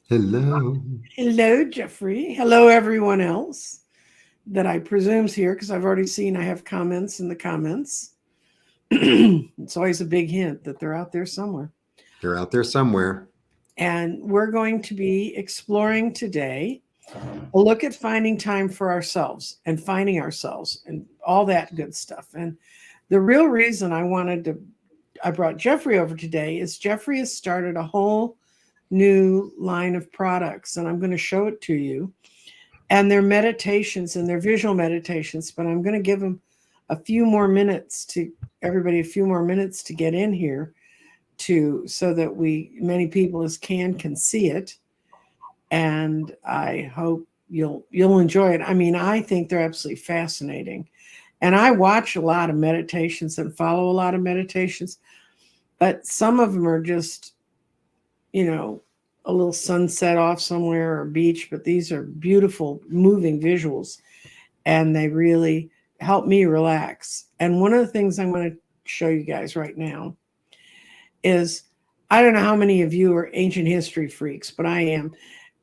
Hello. Hello, Jeffrey. Hello, everyone else that I presume's here because I've already seen I have comments in the comments. It's always a big hint that they're out there somewhere. They're out there somewhere. And we're going to be exploring today a look at finding time for ourselves and finding ourselves and all that good stuff. And the real reason I brought Jeffrey over today is Jeffrey has started a whole new line of products, and I'm going to show it to you. And they're meditations and they're visual meditations, but I'm going to give them a few more minutes to everybody, a few more minutes to get in here to so that many people as can see it. And I hope you'll enjoy it. I mean, I think they're absolutely fascinating. And I watch a lot of meditations and follow a lot of meditations, but some of them are just, you know, a little sunset off somewhere or a beach, but these are beautiful, moving visuals, and they really help me relax. And one of the things I'm going to show you guys right now is I don't know how many of you are ancient history freaks, but I am.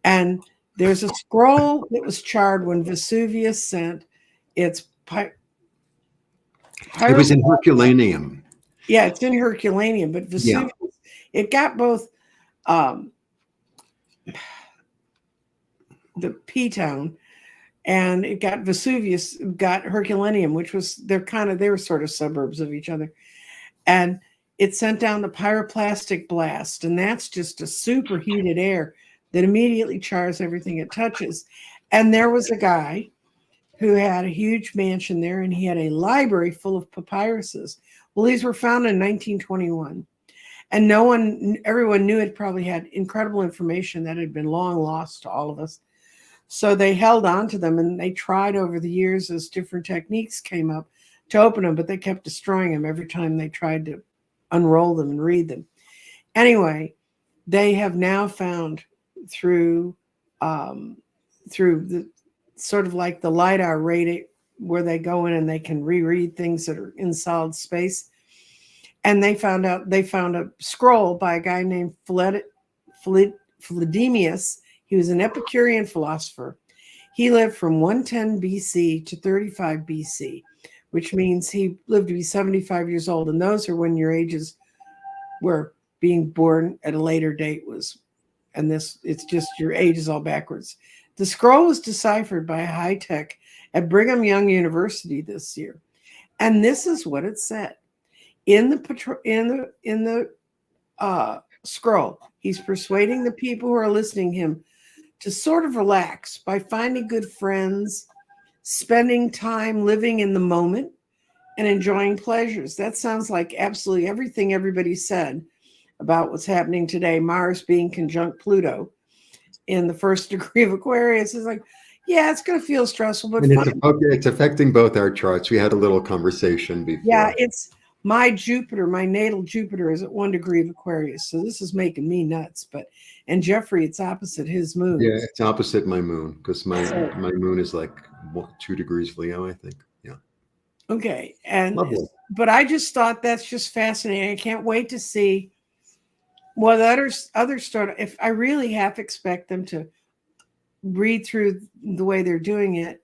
And there's a scroll that was charred when Vesuvius sent its It was in Herculaneum. Yeah, it's in Herculaneum, but Yeah. Vesuvius, it got both um, the P town, and it got Vesuvius, got Herculaneum, which was they were sort of suburbs of each other, and it sent down the pyroclastic blast, and that's just a superheated air that immediately chars everything it touches. And there was a guy who had a huge mansion there, and he had a library full of papyruses. Well, these were found in 1921. And everyone knew it probably had incredible information that had been long lost to all of us. So they held on to them, and they tried over the years as different techniques came up to open them, but they kept destroying them every time they tried to unroll them and read them. Anyway, they have now found through the sort of like the LiDAR radar, where they go in and they can reread things that are in solid space. And they found a scroll by a guy named Philodemius. He was an Epicurean philosopher. He lived from 110 BC to 35 BC, which means he lived to be 75 years old. And those are when your ages were being born at a later date it's just your age is all backwards. The scroll was deciphered by a high tech at Brigham Young University this year. And this is what it said. In the scroll, he's persuading the people who are listening to him to sort of relax by finding good friends, spending time living in the moment, and enjoying pleasures. That sounds like absolutely everything everybody said about what's happening today. Mars being conjunct Pluto in the first degree of Aquarius is like, yeah, it's going to feel stressful, but And fun. it's affecting both our charts. We had a little conversation Yeah, before. it's my natal Jupiter is at 1 degree of Aquarius. So this is making me nuts. And Jeffrey, it's opposite his moon. Yeah, it's opposite my moon because my So, my moon is like 2 degrees Leo, I think. Yeah. okay. Lovely. But I just thought that's just fascinating. I can't wait to see what others start. If I really half expect them to read through the way they're doing it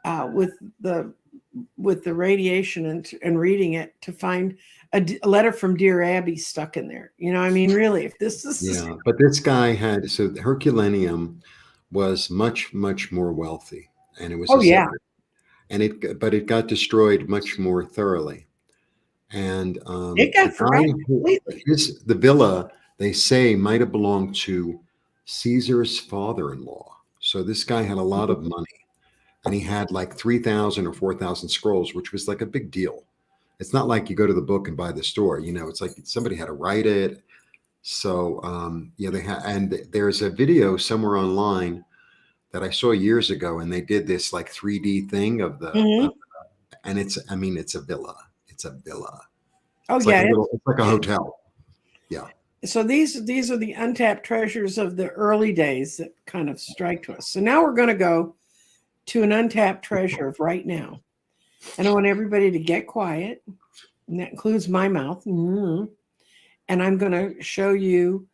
with the radiation and reading it to find a letter from Dear Abby stuck in there. I mean, really, if this is Yeah, but this guy so Herculaneum was much, much more wealthy, and it was oh a yeah, suburb, but it got destroyed much more thoroughly. And it the got guy forgotten who completely. the villa, they say, might have belonged to Caesar's father-in-law. So this guy had a lot of money, and he had like 3,000 or 4,000 scrolls, which was like a big deal. It's not like you go to the book and buy the store. It's like somebody had to write it. So yeah, they had, and there's a video somewhere online that I saw years ago, and they did this like 3D thing Hmm. and I mean, it's a villa. It's a villa. Oh yeah. It's like a hotel. Yeah. So these are the untapped treasures of the early days that kind of strike to us. So now we're going to go to an untapped treasure of right now, and I want everybody to get quiet, and that includes my mouth. And I'm going to show you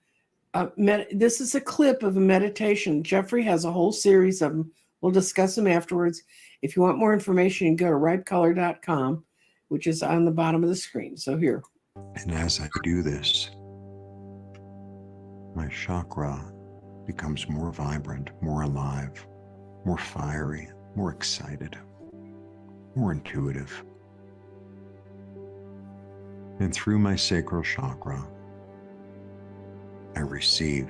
This is a clip of a meditation. Jeffrey has a whole series of them. We'll discuss them afterwards. If you want more information, you can go to ripecolor.com, which is on the bottom of the screen. So here. And as I do this, my chakra becomes more vibrant, more alive, more fiery, more excited, more intuitive. And through my sacral chakra, I receive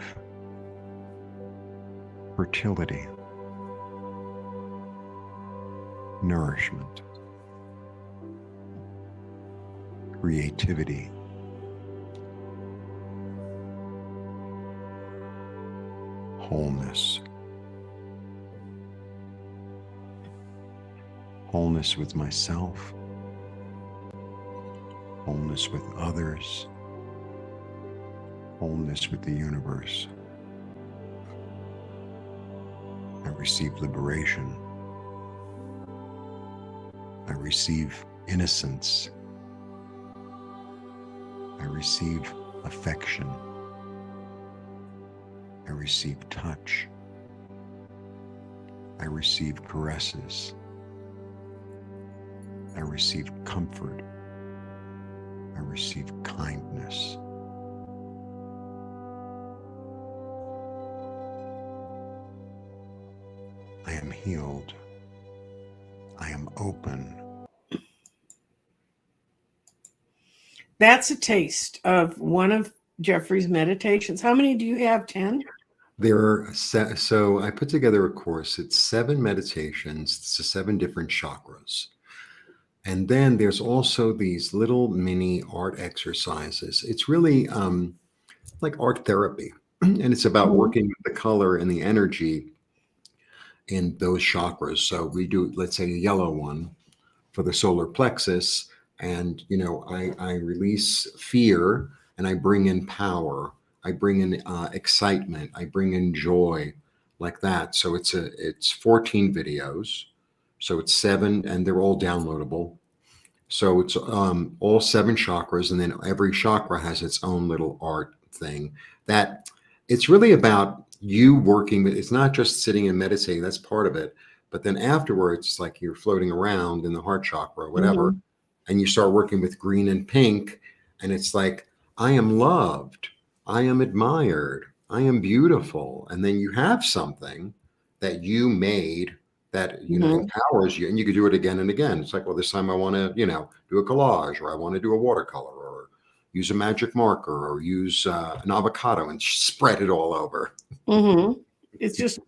fertility, nourishment, creativity, wholeness, wholeness with myself, wholeness with others, wholeness with the universe. I receive liberation. I receive innocence. I receive affection. I receive touch. I receive caresses. I receive comfort. I receive kindness. I am healed. I am open. That's a taste of one of Jeffrey's meditations. How many do you have? 10? There are so I put together a course. It's 7 meditations. It's 7 different chakras. And then there's also these little mini art exercises. It's really like art therapy. And it's about Mhm. working with the color and the energy in those chakras. So we do, let's say, a yellow one for the solar plexus. And, I release fear and I bring in power. I bring in excitement. I bring in joy like that. So it's 14 videos. So it's 7 and they're all downloadable. So it's all 7 chakras, and then every chakra has its own little art thing. That it's really about you working with. It's not just sitting and meditating. That's part of it. But then afterwards, it's like you're floating around in the heart chakra, or whatever, Mhm. and you start working with green and pink, and it's like I am loved, I am admired, I am beautiful, and then you have something that you made that Mhm. empowers you, and you could do it again and again. It's like, well, this time I want to do a collage, or I want to do a watercolor, or use a magic marker, or use an avocado and spread it all over. Mhm. It's just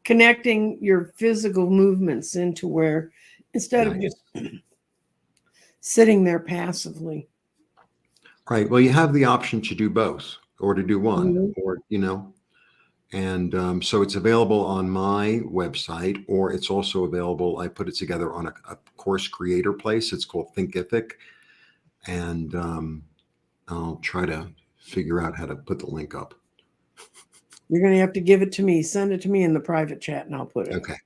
connecting your physical movements into where, instead of Nice. just sitting there passively. Right, well, you have the option to do both, or to do one, Mhm. or and so it's available on my website, or it's also available. I put it together on a course creator place. It's called Thinkific, and I'll try to figure out how to put the link up. You're going to have to give it to me. Send it to me in the private chat, and I'll put it. Okay.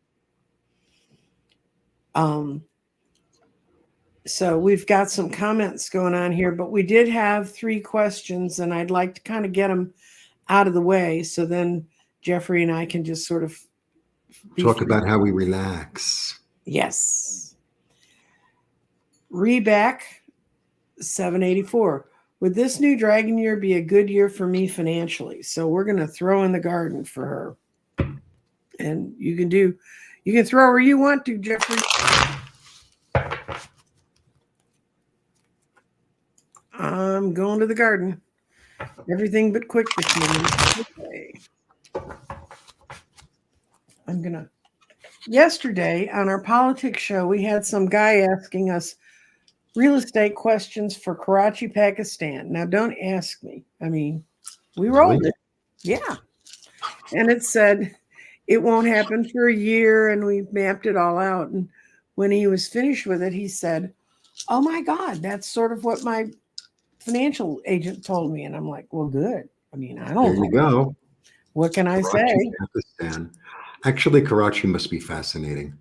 So we've got some comments going on here, but we did have 3 questions, and I'd like to kind of get them out of the way, so then Jeffrey and I can just sort of be Talk free. about how we relax. Yes. Reback 784. Would this new dragon year be a good year for me financially? So we're going to throw in the garden for her. And you can throw where you want to, Jeffrey. I'm going to the garden. Everything but quick this morning. Okay. Yesterday on our politics show, we had some guy asking us real estate questions for Karachi, Pakistan. Now, don't ask me. I mean, we Really? rolled it. Yeah. And it said it won't happen for a year. And we mapped it all out. And when he was finished with it, he said, "Oh my God, that's sort of what my financial agent told me." And I'm like, well, good. I mean, I There don't you know. go. What can I Karachi, say? Pakistan. Actually, Karachi must be fascinating.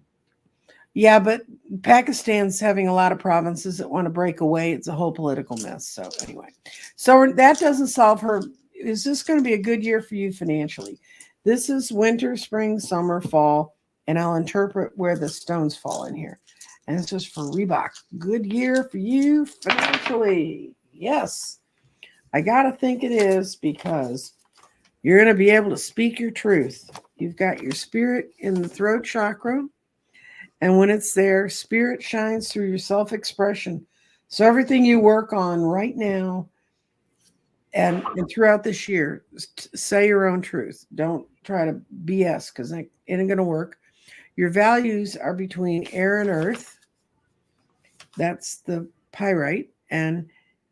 Yeah, but Pakistan's having a lot of provinces that want to break away. It's a whole political mess. So anyway, so that doesn't solve her is this going to be a good year for you financially? This is winter, spring, summer, fall, and I'll interpret where the stones fall in here. And this is for Reebok. Good year for you financially. Yes, I got to think it is, because you're going to be able to speak your truth. You've got your spirit in the throat chakra. And when it's there, spirit shines through your self expression. So everything you work on right now and throughout this year, say your own truth. Don't try to BS, because it ain't going to work. Your values are between air and earth. That's the pyrite. And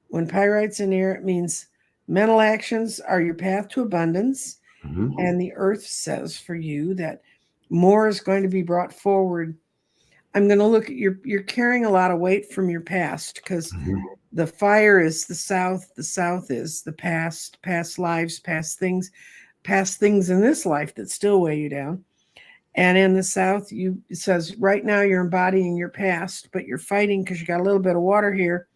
when pyrite's in air, it means mental actions are your path to abundance. Mhm. And the earth says for you that more is going to be brought forward. I'm going to look at you're carrying a lot of weight from your past, because Mhm. the fire is the south is the past lives, past things in this life that still weigh you down. And in the south, it says right now you're embodying your past, but you're fighting because you got a little bit of water here,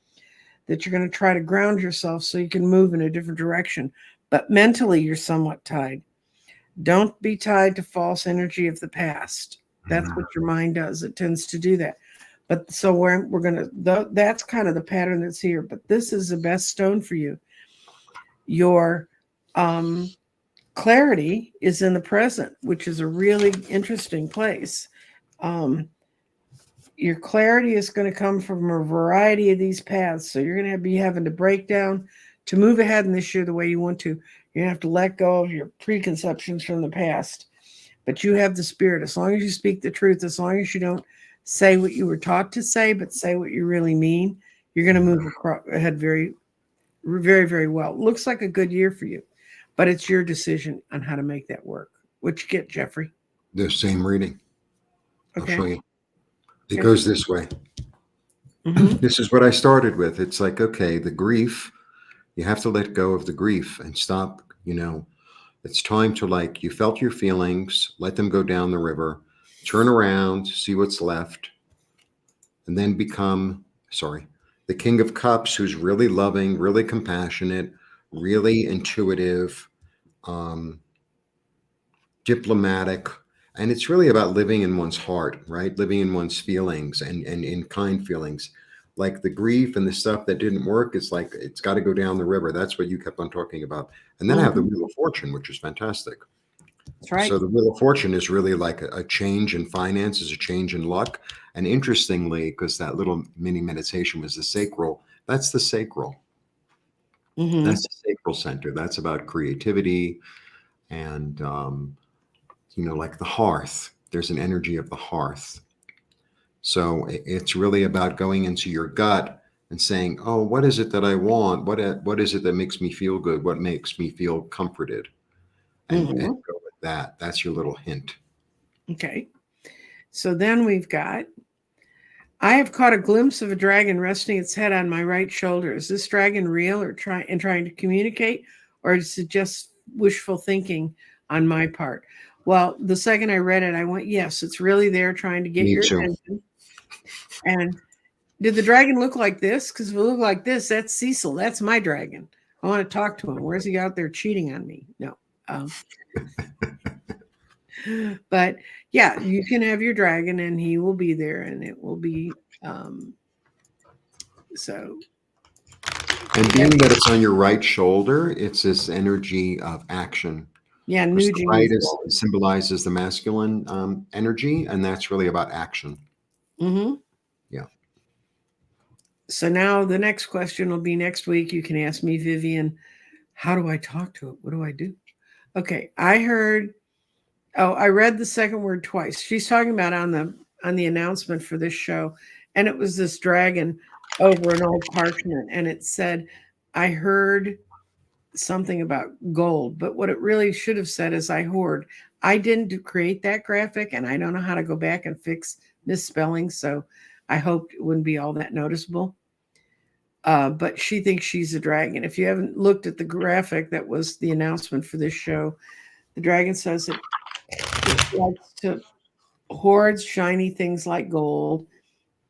that you're going to try to ground yourself so you can move in a different direction. But mentally, you're somewhat tied. Don't be tied to false energy of the past. That's what your mind does. It tends to do that. But so we're going to, that's kind of the pattern that's here. But this is the best stone for you. Your clarity is in the present, which is a really interesting place. Your clarity is going to come from a variety of these paths. So you're going to be having to break down to move ahead in this year the way you want to. You're going to have to let go of your preconceptions from the past. But you have the spirit. As long as you speak the truth, as long as you don't say what you were taught to say, but say what you really mean, you're going to move ahead very, very, very well. Looks like a good year for you, but it's your decision on how to make that work. What you get, Jeffrey? The same reading. I'll Okay. show you. It Okay. goes this way. Mm-hmm. This is what I started with. It's like, okay, the grief, you have to let go of the grief and stop, it's time to, like, you felt your feelings, let them go down the river, turn around, see what's left, and then become, sorry, the King of Cups, who's really loving, really compassionate, really intuitive, um, diplomatic. And it's really about living in one's heart, right? Living in one's feelings and in kind feelings. Like the grief and the stuff that didn't work, it's like it's got to go down the river. That's what you kept on talking about. And then I have the Mm-hmm. Wheel of Fortune, which is fantastic. That's right. So the Wheel of Fortune is really like a change in finances, a change in luck. And interestingly, because that little mini meditation was the sacral, that's the sacral. Mm-hmm. That's the sacral center. That's about creativity and, like the hearth. There's an energy of the hearth. So it's really about going into your gut and saying, "Oh, what is it that I want? What is it that makes me feel good? What makes me feel comforted?" And Mm-hmm. go with that. That's your little hint. Okay. So then we've got, I have caught a glimpse of a dragon resting its head on my right shoulder. Is this dragon real or trying to communicate, or is it just wishful thinking on my part? Well, the second I read it, I went, yes, it's really there trying to get Me your too. attention. And did the dragon look like this? Because if it looked like this, that's Cecil. That's my dragon. I want to talk to him. Where's he out there cheating on me? No. But yeah, you can have your dragon and he will be there, and it will be so And being that it's on your right shoulder, it's this energy of action. yeah, Because the nudging you right forward. symbolizes the masculine energy, and that's really about action. Mm-hmm. Yeah. So now the next question will be next week. You can ask me, Vivian, how do I talk to it? What do I do? Okay, I read the second word twice. She's talking about on the announcement for this show, and it was this dragon over an old parchment, and it said, I heard something about gold, but what it really should have said is I hoard. I didn't create that graphic, and I don't know how to go back and fix misspelling, so I hoped it wouldn't be all that noticeable. But she thinks she's a dragon. If you haven't looked at the graphic that was the announcement for this show, the dragon says it likes to hoard shiny things like gold.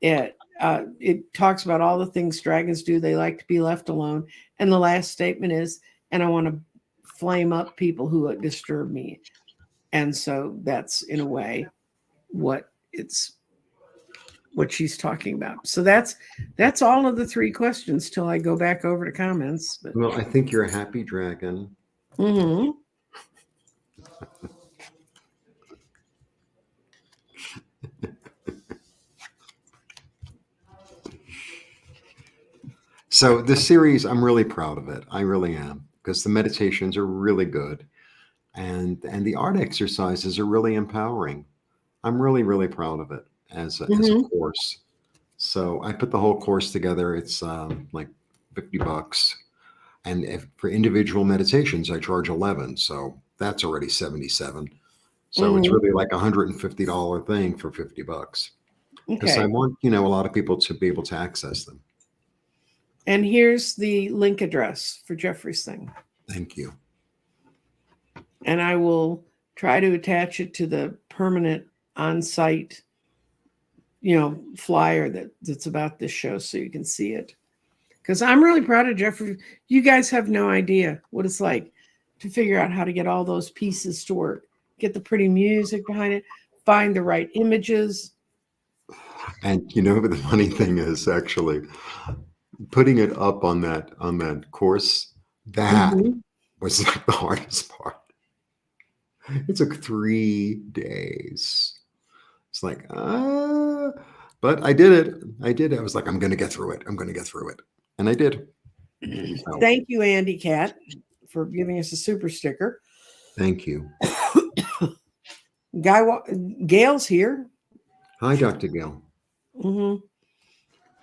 It talks about all the things dragons do. They like to be left alone. And the last statement is, and I want to flame up people who disturb me. And so that's in a way what she's talking about. So that's all of the 3 questions till I go back over to comments. But Well, I think you're a happy dragon. mhm. So this series, I'm really proud of it. I really am, because the meditations are really good, and the art exercises are really empowering. I'm really, really proud of it as a Mhm. course. So I put the whole course together. It's like $50, and if, for individual meditations, I charge 11. So that's already 77. So it's Mhm. really like $150 thing for $50, because I Okay. want a lot of people to be able to access them. And here's the link address for Jeffrey's thing. Thank you. And I will try to attach it to the permanent on-site, flyer that's about this show so you can see it. Because I'm really proud of Jeffrey. You guys have no idea what it's like to figure out how to get all those pieces to work, get the pretty music behind it, find the right images. And the funny thing is, actually, putting it up on that course, that Mhm. was like the hardest part. It took 3 days. It's like, but I did it. I did. I was like, I'm going to get through it. I'm going to get through it. And I did. So Thank you, Andy Cat, for giving us a super sticker. thank you. Gail's here. Hi, Dr. Gill. Mm-hmm.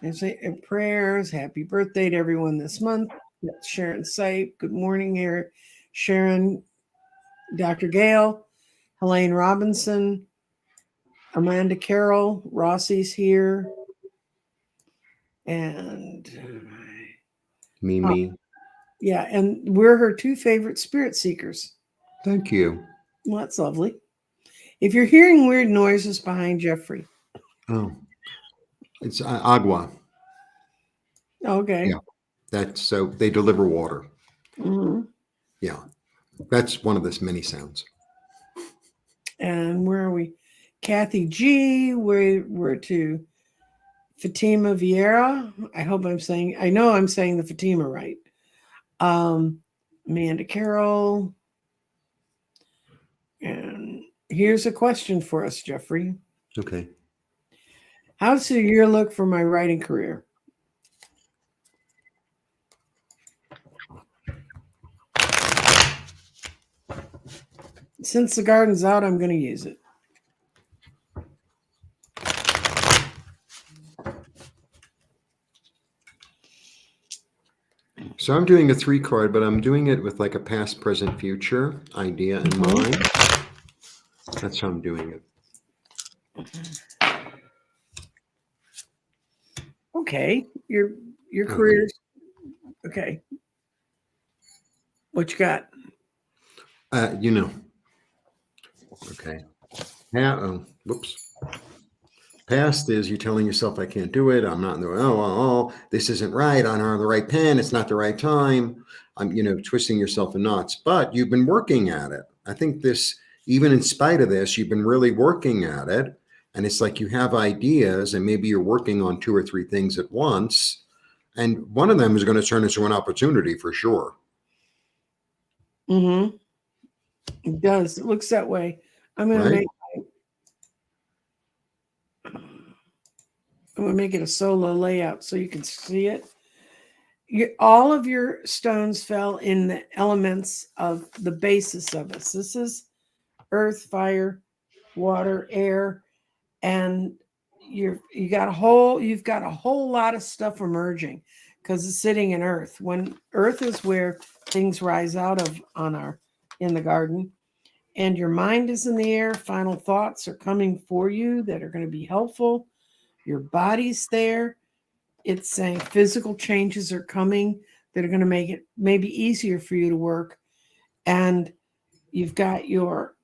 And say prayers. Happy birthday to everyone this month. That's Sharon Sipe. Good morning, here, Sharon. Dr. Gail, Helene Robinson, Amanda Carroll, Rossi's here, and Mimi. yeah, and we're her 2 favorite spirit seekers. Thank you. Well, that's lovely. If you're hearing weird noises behind Jeffrey, Oh, it's agua. okay. Yeah. That's so they deliver water. Mm-hmm. Yeah. That's one of this many sounds. And where are we? Kathy G. We're to Fatima Vieira. I know I'm saying the Fatima right. Amanda Carroll. And here's a question for us, Jeffrey. Okay. How does the year look for my writing career? Since the garden's out, I'm going to use it. So I'm doing a 3 card, but I'm doing it with like a past, present, future idea in mind. That's how I'm doing it. Okay. Your career. Okay. What you got? You know. Okay. Now, whoops. Past is you telling yourself, I can't do it. I'm not in the, this isn't right. I don't have the right pen. It's not the right time. I'm, twisting yourself in knots, but you've been working at it. I think this, even in spite of this, you've been really working at it. And it's like you have ideas and maybe you're working on 2 or 3 things at once. And one of them is going to turn into an opportunity for sure. Mm-hmm. It does. It looks that way. I'm going to Right? make it a solo layout so you can see it. All of your stones fell in the elements of the basis of us. This is earth, fire, water, air, and you've got a whole lot of stuff emerging because it's sitting in earth. When earth is where things rise out of in the garden, and your mind is in the air, final thoughts are coming for you that are going to be helpful. Your body's there. It's saying physical changes are coming that are going to make it maybe easier for you to work. And you've got your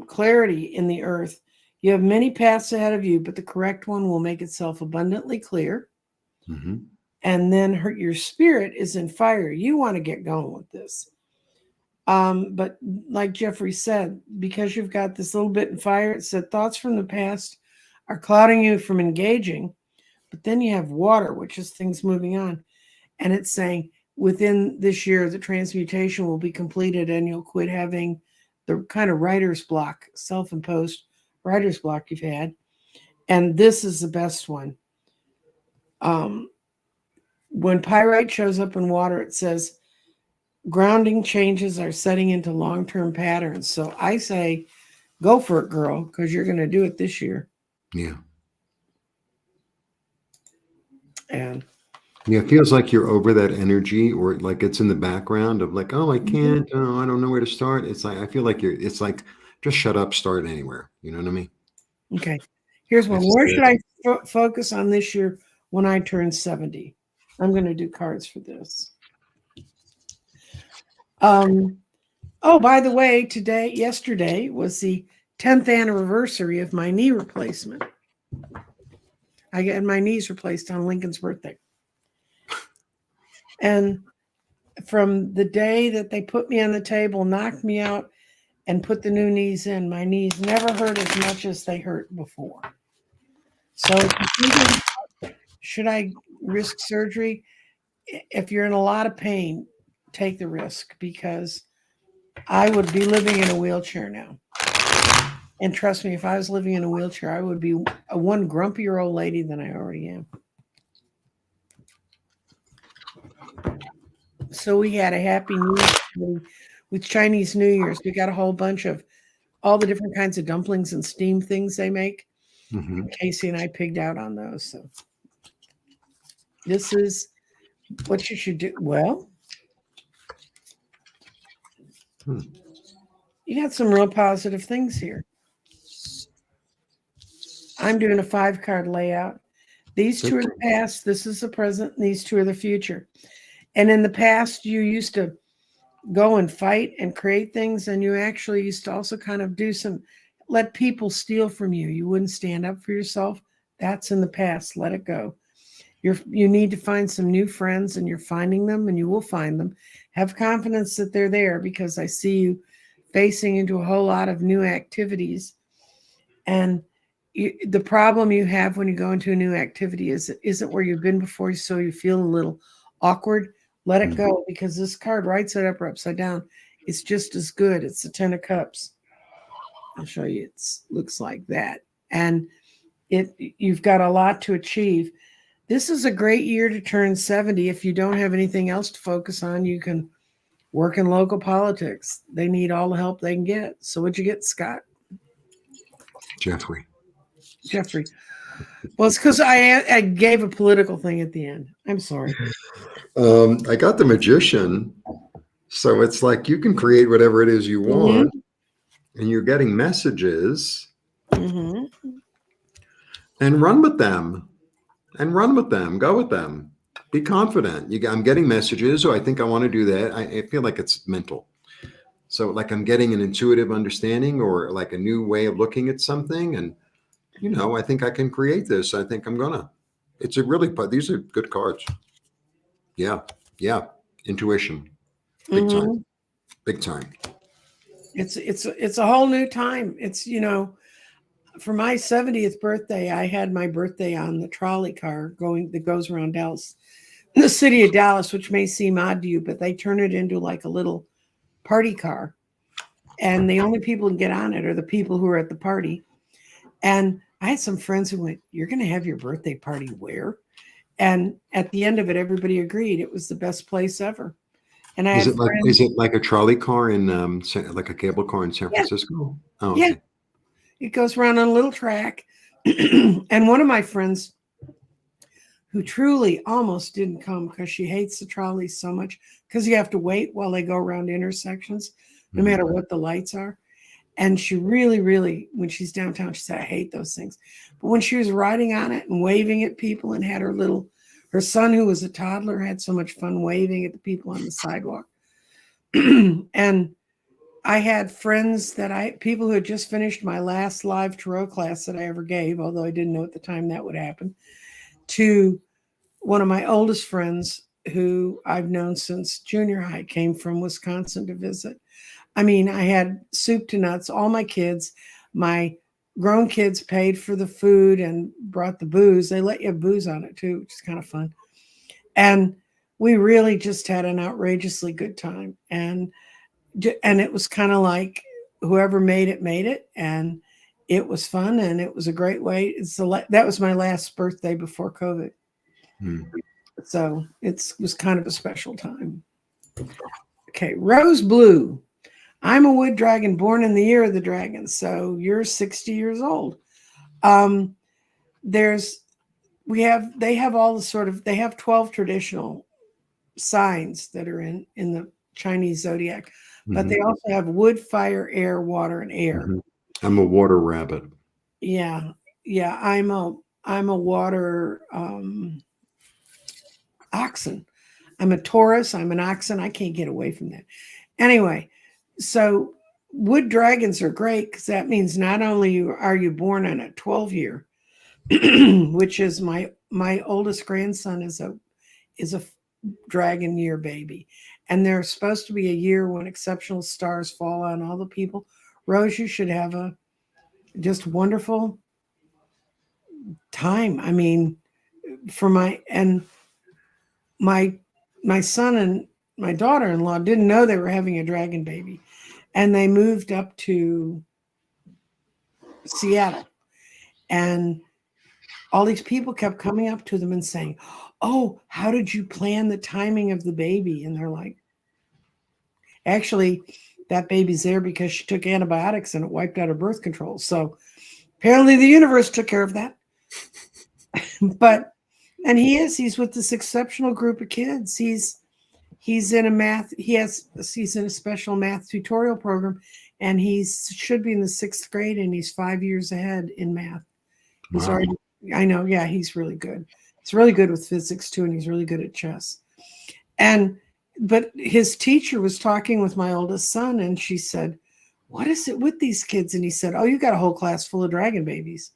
clarity in the earth. You have many paths ahead of you, but the correct one will make itself abundantly clear. Mm-hmm. And then your spirit is in fire. You want to get going with this. But like Jeffrey said, because you've got this little bit in fire, it said thoughts from the past are clouding you from engaging. But then you have water, which is things moving on. And it's saying within this year, the transmutation will be completed and you'll quit having the kind of writer's block, self imposed writer's block you've had. And this is the best one. Um, when pyrite shows up in water, it says grounding changes are setting into long term patterns. So I say, go for it, girl, because you're going to do it this year. Yeah. And Yeah, it feels like you're over that energy, or like it's in the background of like, oh, I mhm. can't, oh, I don't know where to start. It's like I feel like it's like just shut up, start anywhere. You know what I mean? Okay, here's one. It's Where should there. I focus on this year when I turn 70? I'm going to do cards for this. Um, oh, by the way, yesterday was the 10th anniversary of my knee replacement. I got my knees replaced on Lincoln's birthday. And from the day that they put me on the table, knocked me out, and put the new knees in, my knees never hurt as much as they hurt before. So, should I risk surgery? If you're in a lot of pain, take the risk because I would be living in a wheelchair now. And trust me, if I was living in a wheelchair, I would be a one grumpier old lady than I already am. So we had a happy New Year with Chinese New Year's. We got a whole bunch of all the different kinds of dumplings and steamed things they make. Hmm. Casey and I pigged out on those. So this is what you should do. Well, Hmm. you got some real positive things here. I'm doing a 5 card layout. These two Good. are the past, this is the present, and these two are the future. And in the past, you used to go and fight and create things, and you actually used to also kind of let people steal from you. You wouldn't stand up for yourself. That's in the past. Let it go. You need to find some new friends, and you're finding them, and you will find them. Have confidence that they're there because I see you facing into a whole lot of new activities. And the problem you have when you go into a new activity is it isn't where you've been before, so you feel a little awkward. Let it Mhm. go because this card, right side up or upside down, it's just as good. It's the 10 of Cups. I'll show you. It looks like that, and you've got a lot to achieve. This is a great year to turn 70. If you don't have anything else to focus on, you can work in local politics. They need all the help they can get. So, what'd you get, Scott? Jeffrey. Jeffrey. Well, it's because I gave a political thing at the end. I'm sorry. I got the magician. So it's like you can create whatever it is you Mm-hmm. want, and you're getting messages Mm-hmm. and run with them and run with them. Go with them. Be confident. I'm getting messages. So I think I want to do that. I feel like it's mental. So like I'm getting an intuitive understanding or like a new way of looking at something. And, I think I can create this. I think I'm going to. It's a really, these are good cards. Yeah. Yeah. Intuition. Big time. Mm-hmm. Big time. It's a whole new time. For my 70th birthday, I had my birthday on the trolley car that goes around Dallas, the city of Dallas, which may seem odd to you, but they turn it into like a little party car. And the only people who get on it are the people who are at the party. And I had some friends who went, "You're going to have your birthday party where?" And at the end of it, everybody agreed it was the best place ever. And I Is had it like is friends. it like a trolley car in like a cable car in San Yeah, Francisco? Oh, yeah. okay. It goes around on a little track. And one of my friends who truly almost didn't come because she hates the trolleys so much because you have to wait while they go around intersections, no Mhm. matter what the lights are. And she really, really, when she's downtown, she said, I hate those things. But when she was riding on it and waving at people and had her son, who was a toddler, had so much fun waving at the people on the sidewalk. And I had friends people who had just finished my last live tarot class that I ever gave, although I didn't know at the time that would happen, to one of my oldest friends who I've known since junior high, came from Wisconsin to visit. I mean, I had soup to nuts. All my kids, my grown kids paid for the food and brought the booze. They let you have booze on it too, which is kind of fun. And we really just had an outrageously good time. And it was kind of like whoever made it, and it was fun, and it was a great way. That was my last birthday before COVID, Hmm. so it was kind of a special time. Okay, Rose Blue. I'm a wood dragon born in the year of the dragon, so you're 60 years old. Um, there's they have all the sort of they have 12 traditional signs that are in the Chinese zodiac, but Hmm. they also have wood, fire, air, water, and air. Hmm. I'm a water rabbit. Yeah, yeah. I'm a water oxen. I'm a Taurus. I'm an oxen. I can't get away from that. Anyway, so wood dragons are great because that means not only are you born on a 12 year, which is my oldest grandson is a dragon year baby, and there's supposed to be a year when exceptional stars fall on all the people. Rose, you should have a just wonderful time. I mean, for my my son and my daughter-in-law didn't know they were having a dragon baby, and they moved up to Seattle, and all these people kept coming up to them and saying, "Oh, how did you plan the timing of the baby?" And they're like, "Actually, that baby's there because she took antibiotics and it wiped out her birth control." So apparently the universe took care of that. But and he's with this exceptional group of kids. He's in a math he's in a special math tutorial program, and he should be in the 6th grade, and he's 5 years ahead in math. He's Wow. already I know, yeah, he's really good. He's really good with physics too, and he's really good at chess. And but his teacher was talking with my oldest son, and she said, "What is it with these kids?" And he said, "Oh, you got a whole class full of dragon babies."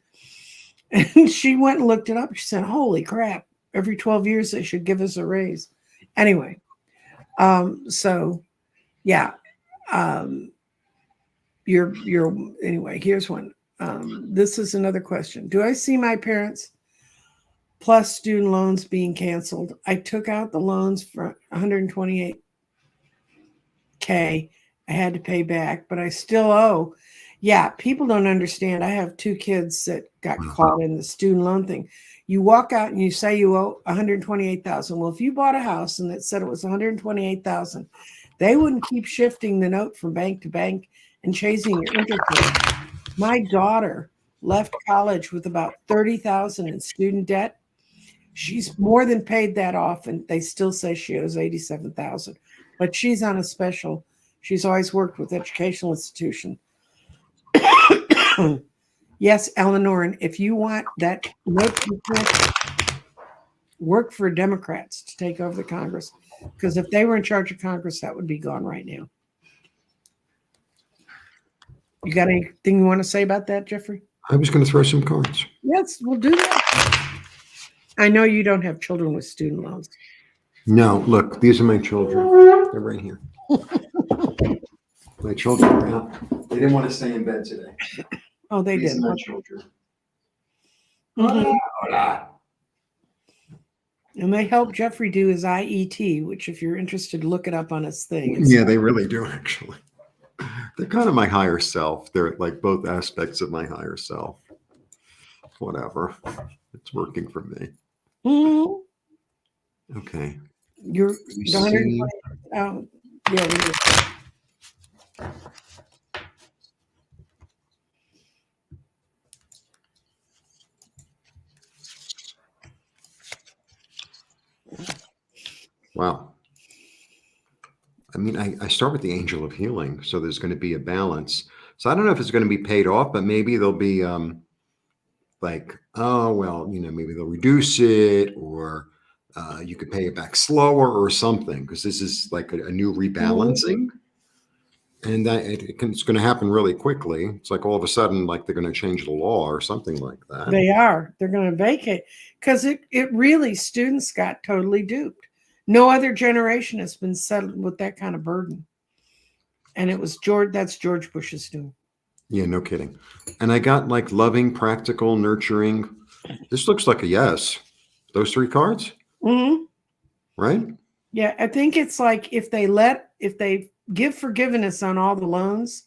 And she went and looked it up. She said, "Holy crap. Every 12 years they should give us a raise." Anyway, so yeah. Um, you're anyway, here's one. This is another question. Do I see my parents plus student loans being canceled? I took out the loans for 128K. I had to pay back, but I still owe. Yeah, people don't understand. I have 2 kids that got caught in the student loan thing. You walk out and you say you owe 128,000. Well, if you bought a house and it said it was 128,000, they wouldn't keep shifting the note from bank to bank and chasing your interest rate. My daughter left college with about 30,000 in student debt. She's more than paid that off, and they still say she owes 87,000. But she's on a special. She's always worked with educational institution. Yes, Eleanor, and if you want that note, work for Democrats to take over the Congress, because if they were in charge of Congress, that would be gone right now. You got anything you want to say about that, Jeffrey? I was going to throw some cards. Yes, we'll do that. I know you don't have children with student loans. No, look, these are my children. They're right here. My children are out. They didn't want to stay in bed today. Oh, they These did. are my children. Mhm. Hola. And they help Jeffrey do his IET, which, if you're interested, look it up on his thing. Yeah, they really do, actually. They're kind of my higher self. They're like both aspects of my higher self. Whatever. It's working for me. Mhm. Okay. You're You the 120. see? Oh, yeah. Wow. I mean, I start with the angel of healing. So there's going to be a balance. So I don't know if it's going to be paid off, but maybe there'll be like, oh, well, maybe they'll reduce it, or you could pay it back slower or something, because this is like a new Mhm. rebalancing. And that it's going to happen really quickly. It's like all of a sudden, like they're going to change the law or something like that. They are. They're going to vacate because it really, students got totally duped. No other generation has been settled with that kind of burden. And it was George. That's George Bush's doing. Yeah, no kidding. And I got like loving, practical, nurturing. This looks like a yes. Those three cards, Hmm. right? Yeah, I think it's like if they give forgiveness on all the loans,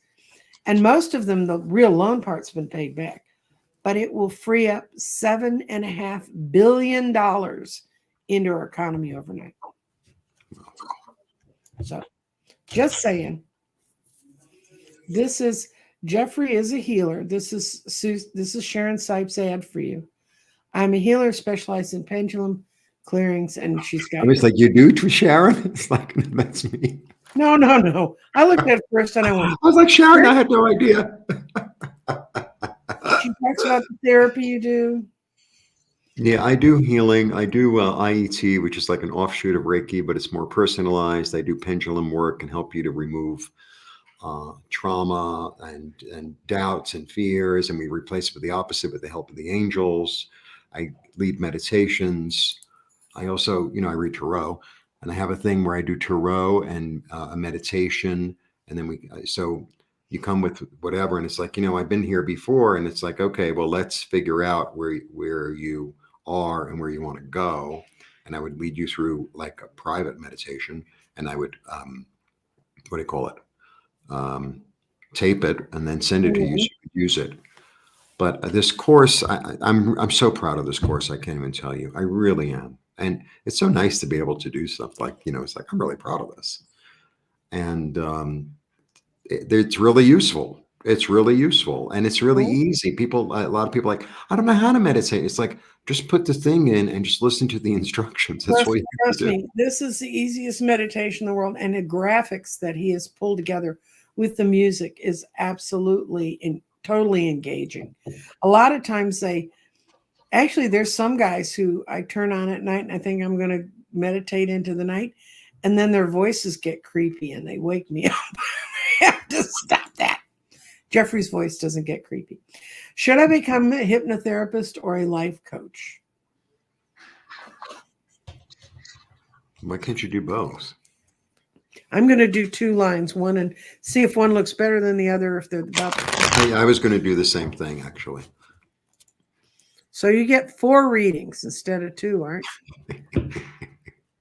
and most of them, the real loan part's been paid back, but it will free up $7.5 billion into our economy overnight. So just saying, this is Jeffrey is a healer. This is Sharon Sipes' ad for you. I'm a healer specialized in pendulum clearings, and she's I got was your like, you do to Sharon? It's like, that's me. no. I looked at it first and I went, I was like, Sharon, "Sure." I had no idea. She talks about the therapy you do. Yeah, I do healing. I do IET, which is like an offshoot of Reiki, but it's more personalized. I do pendulum work and help you to remove trauma and doubts and fears, and we replace it with the opposite with the help of the angels. I lead meditations. I also, I read tarot, and I have a thing where I do tarot and a meditation, and then so you come with whatever, and it's like, I've been here before, and it's like, okay, well, let's figure out where you are and where you want to go, and I would lead you through like a private meditation, and I would, what do you call it? Um, tape it and then send it to you so Mhm. you could use it. But this course, I'm so proud of this course. I can't even tell you. I really am, and it's so nice to be able to do stuff like it's like I'm really proud of this, and it's really useful. It's really useful, and it's really Mhm. easy. A lot of people are like, I don't know how to meditate. It's like just put the thing in and just listen to the instructions. That's all you have Trust to do. me, this is the easiest meditation in the world, and the graphics that he has pulled together with the music is absolutely totally engaging. A lot of times there's some guys who I turn on at night and I think I'm going to meditate into the night, and then their voices get creepy and they wake me up. I have to stop that. Jeffrey's voice doesn't get creepy. Should I become a hypnotherapist or a life coach? Why can't you do both? I'm going to do two lines, one and see if one looks better than the other, if they're about. I was going to do the same thing actually. So you get 4 readings instead of 2, aren't you?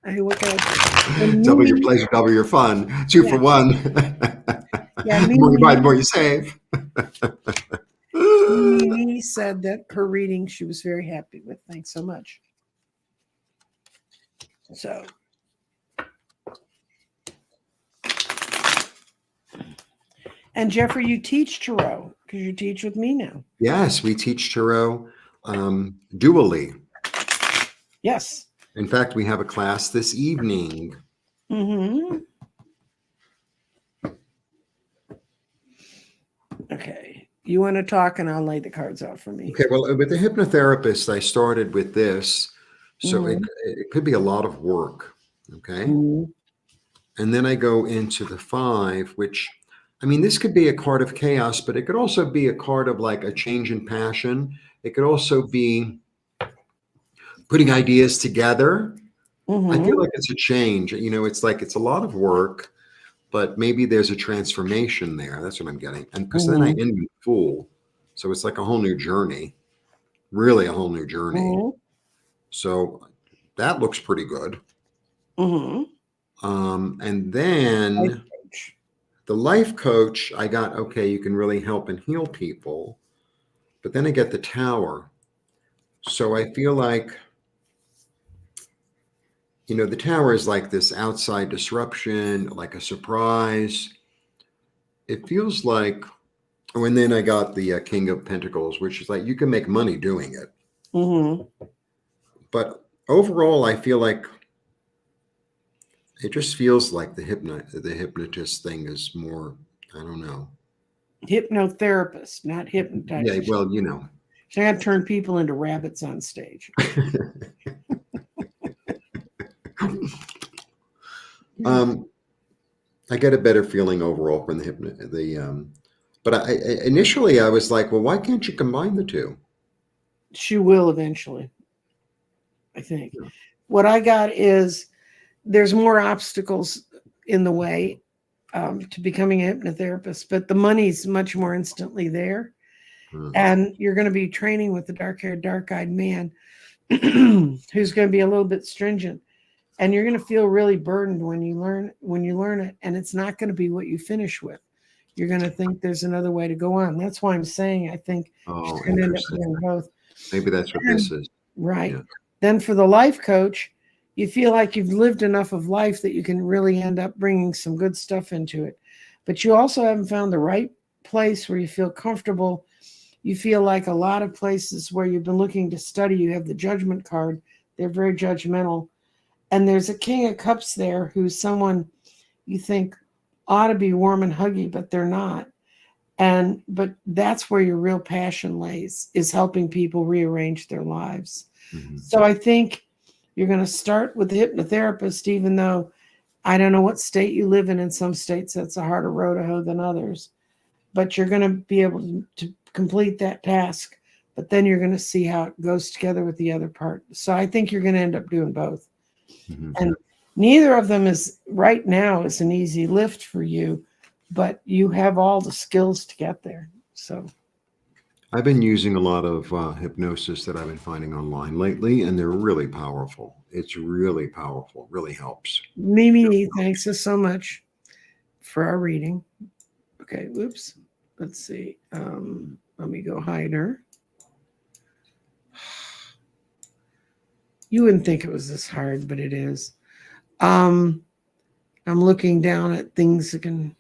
Hey, what can I and Double your Mimi, pleasure, double your fun. 2 yeah, for 1. yeah, The more you buy, the more you save. Mimi said that her reading she was very happy with. Thanks so much. So, and Jeffrey, you teach tarot because you teach with me now. Yes, we teach tarot dually. Yes. In fact, we have a class this evening. Mm-hmm. Okay. You want to talk, and I'll lay the cards out for me. Okay, well, with the hypnotherapist, I started with this. So Mm-hmm. it could be a lot of work. Okay. Mm-hmm. And then I go into the 5, which, I mean, this could be a card of chaos, but it could also be a card of like a change in passion. It could also be putting ideas together. I feel Mm-hmm. like it's a change. It's like it's a lot of work, but maybe there's a transformation there. That's what I'm getting. And because then I Mm-hmm. end with Fool. So it's like a whole new journey, really a whole new journey. Mm-hmm. So that looks pretty good. Mm-hmm. And Life then coach. the life coach, I got, okay, you can really help and heal people. But then I get the tower. So I feel like, the tower is like this outside disruption, like a surprise. It feels like, oh, and then I got the King of Pentacles, which is like you can make money doing it. Mm-hmm. But overall, I feel like it just feels like the hypnotist thing is more, I don't know. Hypnotherapist, not Yeah, hypnotizer. well, So I got to turn people into rabbits on stage. um, I get a better feeling overall from but initially I was like, well, why can't you combine the two? She will eventually, I think. What I got is there's more obstacles in the way. to becoming a hypnotherapist, but the money's much more instantly there. Hmm. And you're going to be training with the dark-haired, dark-eyed man who's going to be a little bit stringent, and you're going to feel really burdened when you learn it, and it's not going to be what you finish with. You're going to think there's another way to go on. That's why I'm saying I think she's Oh, going to end up interesting. doing both. Maybe that's what And this is. right. Yeah. Then for the life coach, you feel like you've lived enough of life that you can really end up bringing some good stuff into it. But you also haven't found the right place where you feel comfortable. You feel like a lot of places where you've been looking to study, you have the judgment card. They're very judgmental. And there's a King of Cups there who's someone you think ought to be warm and huggy, but they're not. And but that's where your real passion lays, is helping people rearrange their lives. Hmm. So I think you're going to start with the hypnotherapist, even though I don't know what state you live in. In some states, that's a harder row to hoe than others. But you're going to be able to complete that task. But then you're going to see how it goes together with the other part. So I think you're going to end up doing both. Hmm. And neither of them is right now is an easy lift for you, but you have all the skills to get there. So I've been using a lot of hypnosis that I've been finding online lately, and they're really powerful. It's really powerful. Really helps. Mimi, thanks so much for our reading. Okay, whoops. Let's see. Let me go hide her. You wouldn't think it was this hard, but it is. Um, I'm looking down at things that can.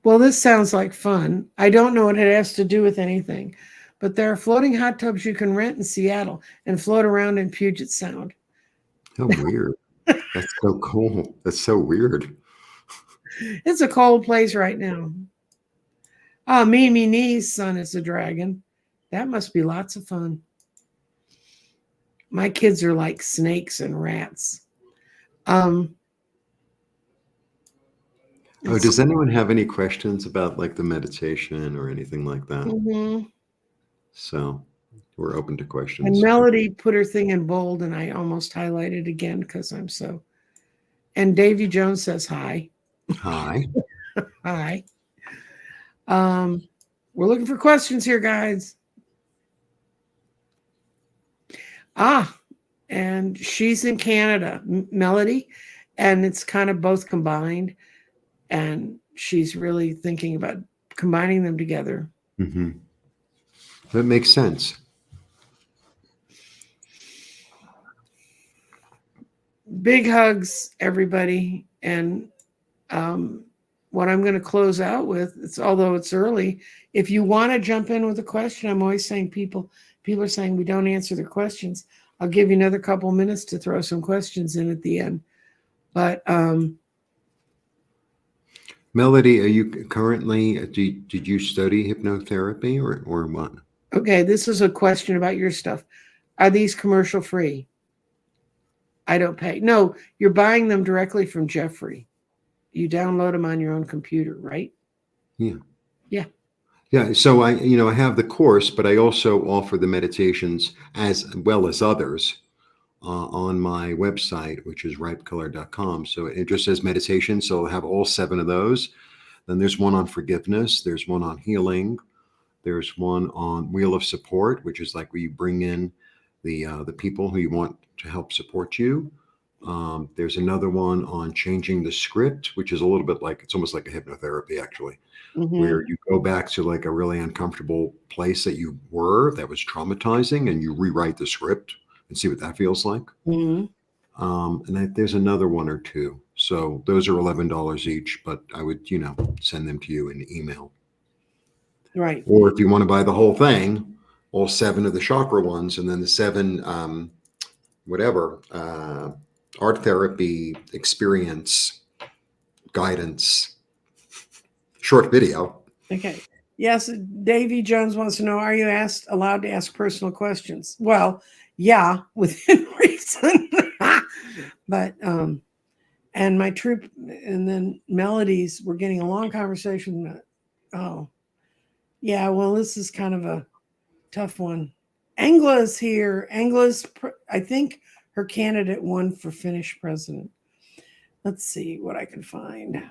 Well, this sounds like fun. I don't know what it has to do with anything, but there are floating hot tubs you can rent in Seattle and float around in Puget Sound. How weird. That's so cool. That's so weird. It's a cold place right now. Oh, Mimi Nee's son is a dragon. That must be lots of fun. My kids are like snakes and rats. Um, Oh, it's does anyone have any questions about like the meditation or anything like that? Mhm. So we're open to And questions. Melody put her thing in bold, and I almost highlighted again because I'm so. And Davy Jones says hi. Hi. Hi. Um, we're looking for questions here, guys. Ah, and she's in Canada, Melody, and it's kind of both combined. And she's really thinking about combining them together. Hmm. That makes sense. Big hugs, everybody. And what I'm going to close out with, it's although it's early, if you want to jump in with a question, I'm always saying people are saying we don't answer their questions. I'll give you another couple minutes to throw some questions in at the end. But Melody, are you currently, did you study hypnotherapy or what? okay, this is a question about your stuff. Are these commercial free? I don't pay. No, you're buying them directly from Jeffrey. You download them on your own computer, right? Yeah. Yeah. Yeah. So I have the course, but I also offer the meditations as well as others on my website, which is ripecolor.com. So it just says meditation. So I'll have all seven of those. Then there's one on forgiveness. There's one on healing. There's one on wheel of support, which is like where you bring in the people who you want to help support you. There's another one on changing the script, which is a little bit like it's almost like a hypnotherapy actually, Mm-hmm. where you go back to like a really uncomfortable place that you were that was traumatizing, and you rewrite the script and see what that feels like. Mm-hmm. There's another one or two. So those are $11 each, but I would, send them to you in email. Right. Or if you want to buy the whole thing, all seven of the chakra ones, and then the seven, whatever, art therapy experience guidance short video. Okay. Yes, Davy Jones wants to know, are you allowed to ask personal questions? Well, yeah, within reason. But and my troop and then Melodies, we're getting a long conversation. Oh, yeah, well, this is kind of a tough one. Angla's here. I think her candidate won for Finnish president. Let's see what I can find.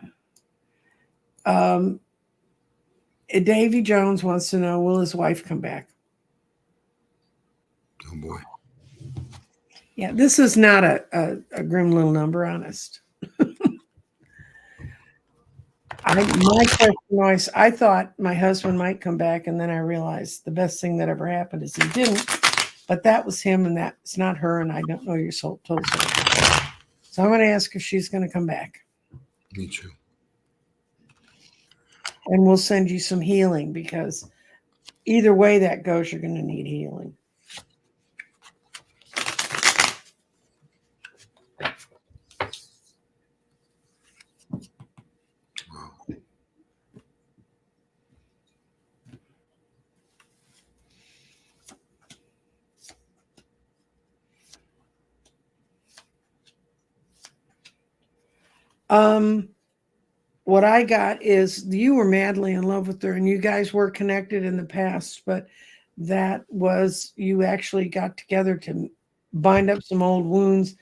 Davy Jones wants to know, will his wife come back? Oh boy. Yeah, this is not a grim little number, honest. My question was, I thought my husband might come back, and then I realized the best thing that ever happened is he didn't. But that was him, and that's not her, and I don't know your soul total soul. So I'm going to ask if she's going to come back. Me too. And we'll send you some healing, because either way that goes, you're going to need healing. What I got is you were madly in love with her, and you guys were connected in the past, but that was, you actually got together to bind up some old wounds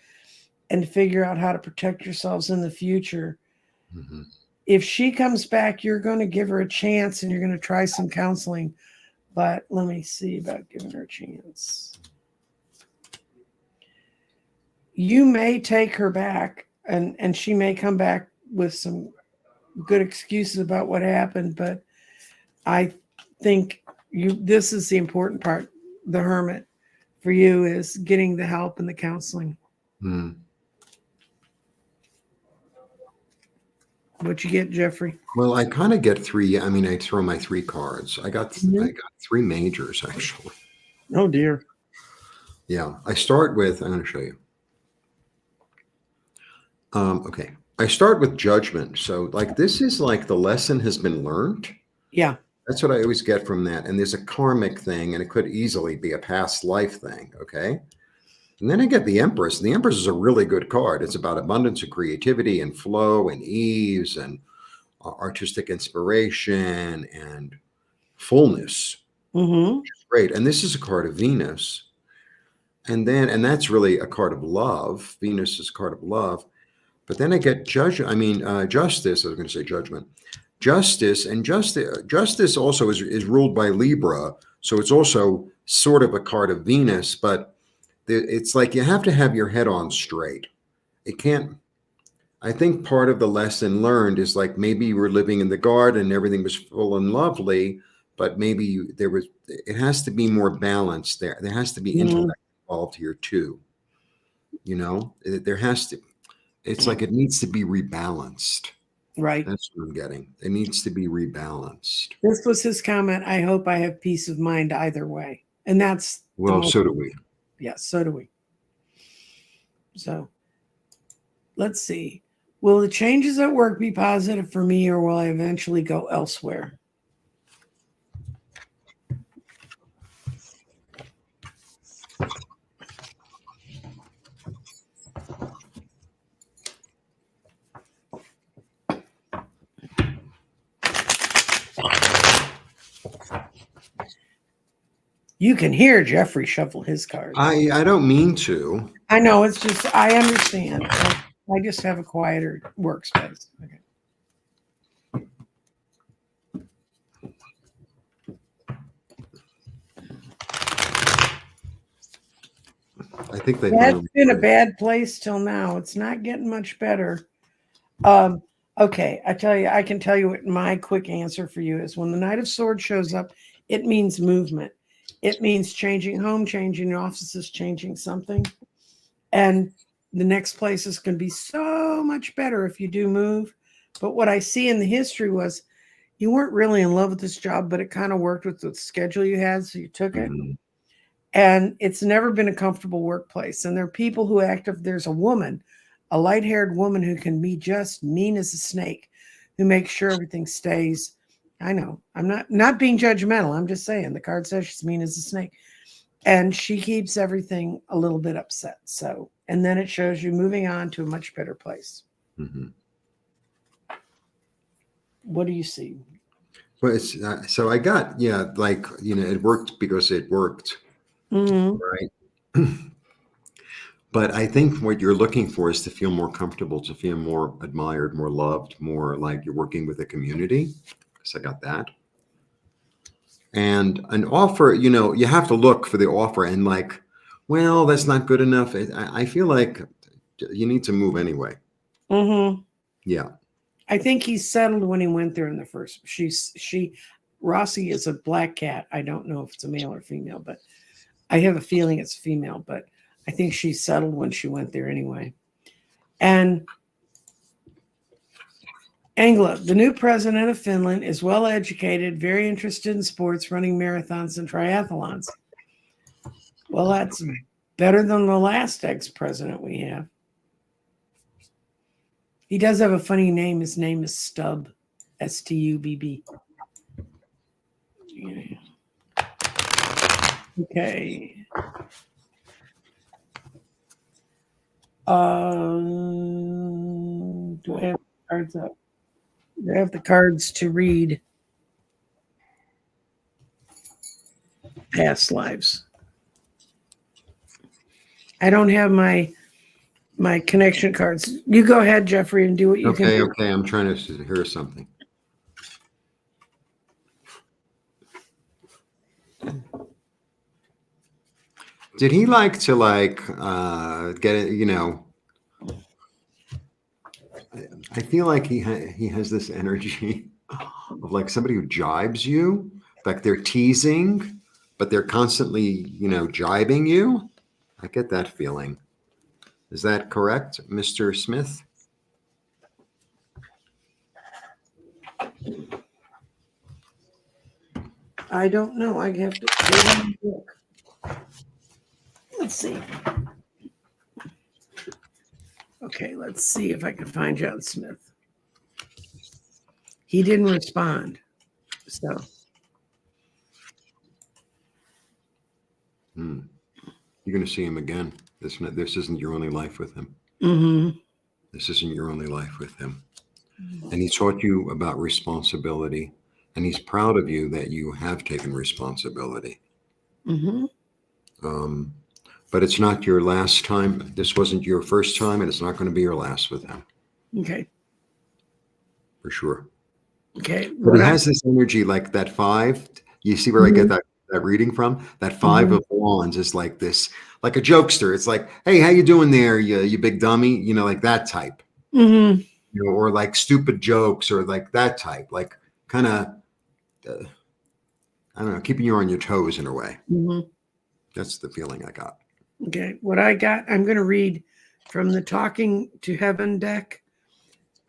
and figure out how to protect yourselves in the future. Mm-hmm. If she comes back, you're going to give her a chance, and you're going to try some counseling. But let me see about giving her a chance. You may take her back, and she may come back with some good excuses about what happened, but I think this is the important part. The hermit for you is getting the help and the counseling. Mm. What you get, Jeffrey? Well, I kind of get three. I mean, I throw my three cards. I got three majors, actually. Oh dear. Yeah, I start with, I'm going to show you. Okay, I start with judgment. So like, this is like the lesson has been learned. Yeah. That's what I always get from that. And there's a karmic thing, and it could easily be a past life thing. Okay. And then I get the Empress. And the Empress is a really good card. It's about abundance and creativity and flow and ease and artistic inspiration and fullness. Mm-hmm. Great. And this is a card of Venus. And that's really a card of love. Venus is a card of love. But then I get justice. I was going to say judgment. Justice, and justice also is ruled by Libra. So it's also sort of a card of Venus, but it's like you have to have your head on straight. It can't. I think part of the lesson learned is like, maybe you were living in the garden and everything was full and lovely, but maybe it has to be more balanced there. There has to be intellect involved here too. There has to, it's like it needs to be rebalanced. Right. That's what I'm getting. It needs to be rebalanced. This was his comment. I hope I have peace of mind either way. And that's, well, so do we. Yes, so do we. So let's see. Will the changes at work be positive for me, or will I eventually go elsewhere? You can hear Jeffrey shuffle his cards. I don't mean to. I know, it's just, I understand. I just have a quieter workspace. Okay. I think that's been a bad place till now. It's not getting much better. Okay, I can tell you what my quick answer for you is. When the Knight of Swords shows up, it means movement. It means changing home, changing offices, changing something. And the next place is going to be so much better if you do move. But what I see in the history was you weren't really in love with this job, but it kind of worked with the schedule you had, so you took it. Mm-hmm. And it's never been a comfortable workplace. And there are people who there's a woman, a light-haired woman who can be just mean as a snake, who makes sure everything stays. I know, I'm not being judgmental. I'm just saying the card says she's mean as a snake. And she keeps everything a little bit upset. So, and then it shows you moving on to a much better place. Mm-hmm. What do you see? Well, it's so I got, it worked because it worked. Mm-hmm. Right. But I think what you're looking for is to feel more comfortable, to feel more admired, more loved, more like you're working with a community. So I got that. And an offer, you have to look for the offer and like, well, that's not good enough. I feel like you need to move anyway. Mm-hmm. Yeah. I think he settled when he went there in the first. Rossi is a black cat. I don't know if it's a male or female, but I have a feeling it's female. But I think she settled when she went there anyway. And Angela, the new president of Finland, is well educated, very interested in sports, running marathons and triathlons. Well, that's better than the last ex-president we have. He does have a funny name. His name is Stubb, Stubb. Yeah. Okay. Do I have cards up? Do I have the cards to read past lives? I don't have my connection cards. You go ahead, Jeffrey, and do what you can do. Okay. I'm trying to hear something. Did he like to get it? I feel like he has this energy of like somebody who jibes you, like they're teasing, but they're constantly jibing you. I get that feeling. Is that correct, Mr. Smith? I don't know. I have to look. Let's see. Okay, let's see if I can find John Smith. He didn't respond. So You're going to see him again. This isn't your only life with him. mm-hmm. This isn't your only life with him. And he taught you about responsibility, and he's proud of you that you have taken responsibility. Mm-hmm. But it's not your last time. This wasn't your first time, and it's not going to be your last with him. Okay. For sure. Okay. But he has this energy like that five. You see where I get that reading from? That 5 of wands is like this, like a jokester. It's like, hey, how you doing there, you big dummy? Like that type. Mm-hmm. Or like stupid jokes or like that type. Like kind of, I don't know, keeping you on your toes in a way. Mm-hmm. That's the feeling I got. Okay. What I got, I'm going to read from the Talking to Heaven deck.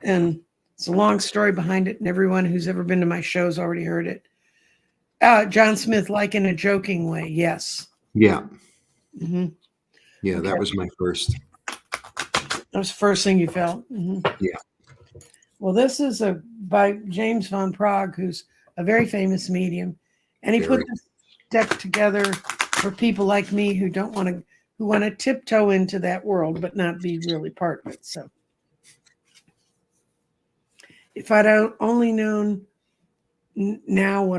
And it's a long story behind it. And everyone who's ever been to my show's already heard it. John Smith, like in a joking way. Yes. Yeah. Mm-hmm. Yeah. Okay. That was my first. That was the first thing you felt. Mm-hmm. Yeah. Well, this is by James von Prague, who's a very famous medium. And he put this deck together for people like me who want to tiptoe into that world, but not be really part of it. So if I'd only known now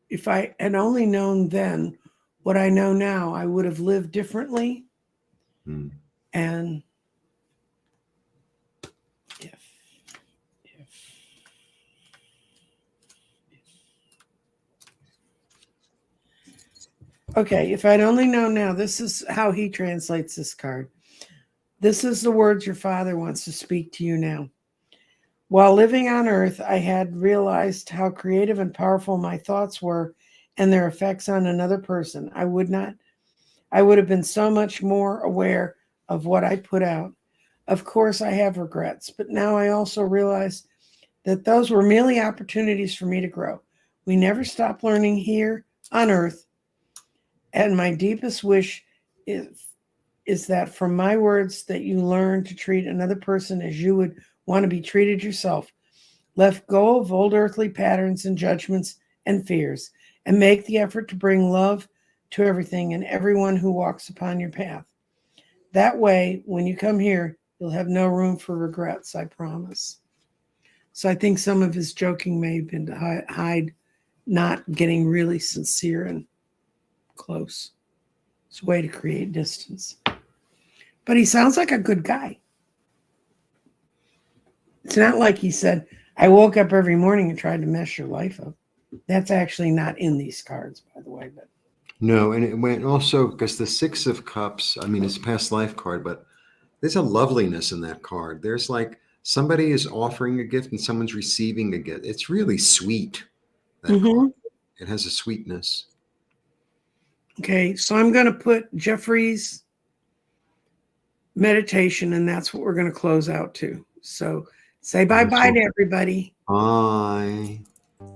if I had only known then what I know now, I would have lived differently. And okay, if I'd only known now, this is how he translates this card. This is the words your father wants to speak to you now. While living on earth, I had realized how creative and powerful my thoughts were and their effects on another person. I would have been so much more aware of what I put out. Of course, I have regrets, but now I also realize that those were merely opportunities for me to grow. We never stop learning here on earth. And my deepest wish is that from my words that you learn to treat another person as you would want to be treated yourself. Let go of old earthly patterns and judgments and fears, and make the effort to bring love to everything and everyone who walks upon your path. That way, when you come here, you'll have no room for regrets, I promise. So I think some of his joking may have been to hide not getting really sincere and close. It's a way to create distance. But he sounds like a good guy. It's not like he said, I woke up every morning and tried to mess your life up. That's actually not in these cards, by the way. But No, and it went also because the Six of Cups, I mean, it's a past life card, but there's a loveliness in that card. There's like somebody is offering a gift and someone's receiving a gift. It's really sweet, that card. Mhm. It has a sweetness. Okay, so I'm going to put Jeffrey's meditation, and that's what we're going to close out to. So say bye bye to everybody. Bye.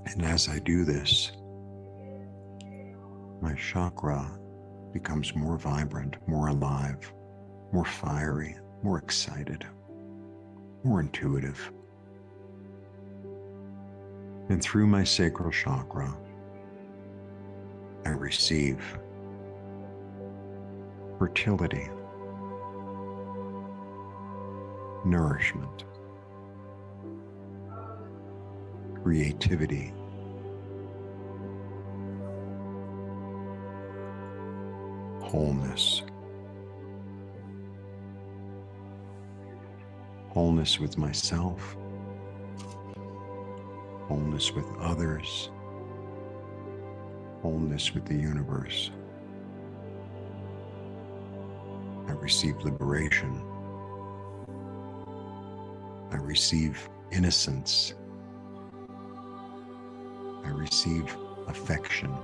And as I do this, my chakra becomes more vibrant, more alive, more fiery, more excited, more intuitive. And through my sacral chakra, I receive fertility, nourishment, creativity, wholeness, wholeness with myself, wholeness with others, wholeness with the universe. I receive liberation. I receive innocence. I receive affection.